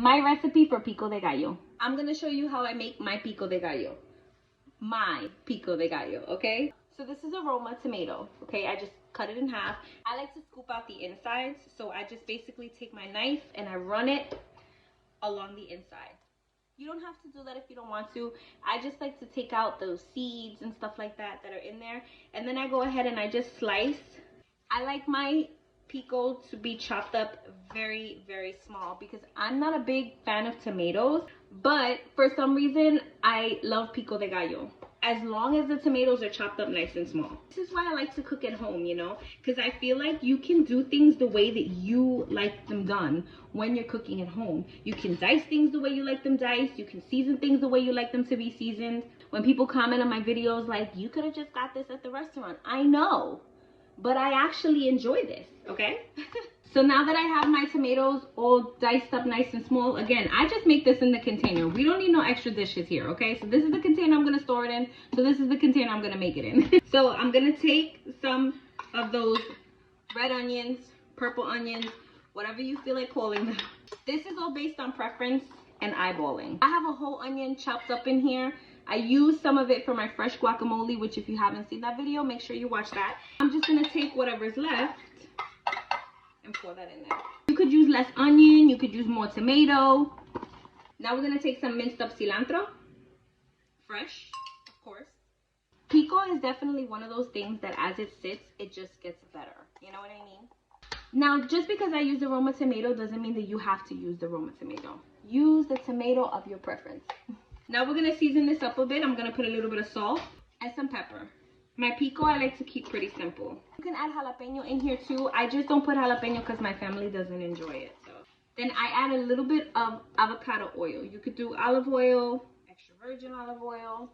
my recipe for pico de gallo. I'm gonna show you how I make my pico de gallo. My pico de gallo, okay? So this is a Roma tomato, okay? I just cut it in half. I like to scoop out the insides, so I just basically take my knife and I run it along the inside. You don't have to do that if you don't want to. I just like to take out those seeds and stuff like that that are in there, and then I go ahead and I just slice. I like my pico to be chopped up very, very small because I'm not a big fan of tomatoes, but for some reason I love pico de gallo as long as the tomatoes are chopped up nice and small. This is why I like to cook at home, you know, because I feel like you can do things the way that you like them done when you're cooking at home. You can dice things the way you like them diced. You can season things the way you like them to be seasoned. When people comment on my videos like, you could have just got this at the restaurant, I know, but I actually enjoy this, okay? So now that I have my tomatoes all diced up nice and small, again, I just make this in the container. We don't need no extra dishes here, okay? So this is the container I'm gonna store it in. So this is the container I'm gonna make it in. So I'm gonna take some of those red onions, purple onions, whatever you feel like calling them. This is all based on preference and eyeballing. I have a whole onion chopped up in here. I use some of it for my fresh guacamole, which if you haven't seen that video, make sure you watch that. I'm just gonna take whatever's left and pour that in there. You could use less onion, you could use more tomato. Now we're gonna take some minced up cilantro, fresh, of course. Pico is definitely one of those things that as it sits, it just gets better. You know what I mean? Now, just because I use the Roma tomato doesn't mean that you have to use the Roma tomato. Use the tomato of your preference. Now we're gonna season this up a bit. I'm gonna put a little bit of salt and some pepper. My pico I like to keep pretty simple. You can add jalapeno in here too. I just don't put jalapeno because my family doesn't enjoy it. So then I add a little bit of avocado oil. You could do olive oil, extra virgin olive oil,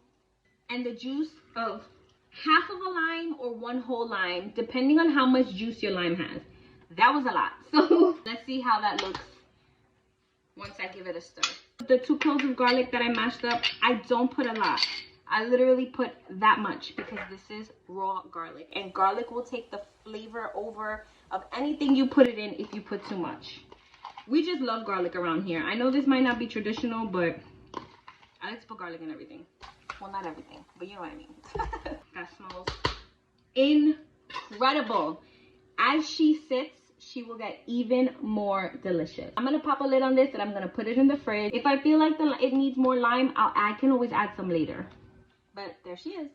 and the juice of half of a lime or one whole lime, depending on how much juice your lime has. That was a lot. So let's see how that looks once I give it a stir. The 2 cloves of garlic that I mashed up, I don't put a lot. I literally put that much because this is raw garlic, and garlic will take the flavor over of anything you put it in if you put too much. We just love garlic around here. I know this might not be traditional, but I like to put garlic in everything. Well, not everything, but you know what I mean. That smells incredible. As she sits, she will get even more delicious. I'm gonna pop a lid on this and I'm gonna put it in the fridge. If I feel like it needs more lime, I can always add some later. But there she is.